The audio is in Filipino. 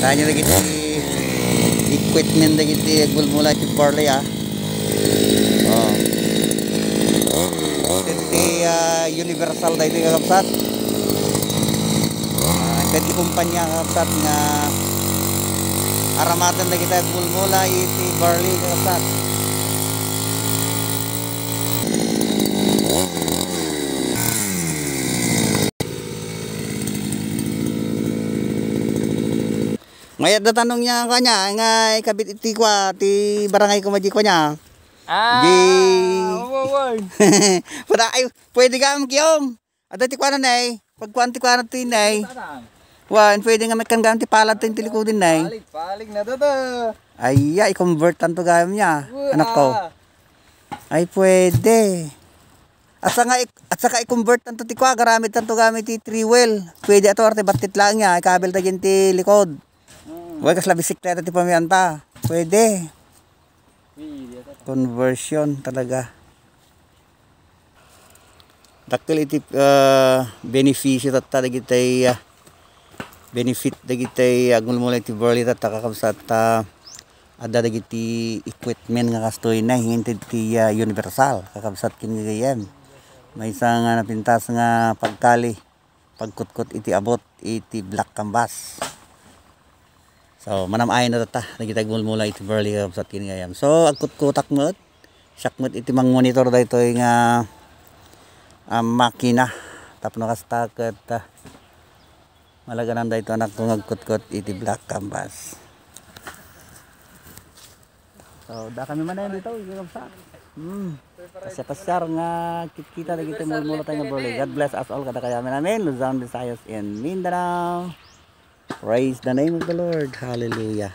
Kanya lagi equipment lagi mula iti barley oh. Iti universal dahil kakapsat. Iti kumpanya kakapsat nga aramatan na kita mula iti barley kakapsat. Ngayon na tanong niya kanya nga ikabit iti kwa ti barangay ko maji ko niya. Para ay pwede ka amkyong. Ada ti kwa na nay. Pagkuan ti kwa na ti nay. Wan pwede nga mekan ti palad ti tilikudin nay. Palig na dada. Ay i-convert tanto gayam niya. Anak ko. Ay pwede. At saka i-convert tanto ti kwa garamit tanto gamit ti 3 wheel. Pwede ato arte batit lang niya ikabel ta gen ti likod. Huwag kasla bisikleta ti pamiyanta. Pwede. Conversion talaga. Dakil iti beneficio tatta dagitay benefit dagitay agmulmula iti barley tatta kakabsat ada dagiti equipment nga kastoy na hinted ti universal kakabsat kin gayem. May isa nga napintas nga pagkali pagkutkot iti abot iti black canvas. So manamay na tata nagitag mulmula iti barley kakabsat kin gayem. So agkutkutak mo't syakmot iti mang monitor daytoy nga makina tapno kasta ket malaganan dayto anak kong agkutkot iti black canvas. So da kami man dito kakabsat. Pasyar nga kita dagiti mulmula tayo nga barley. God bless us all kada kayamin namin Luzon, Visayas and Mindanao. Praise the name of the Lord. Hallelujah.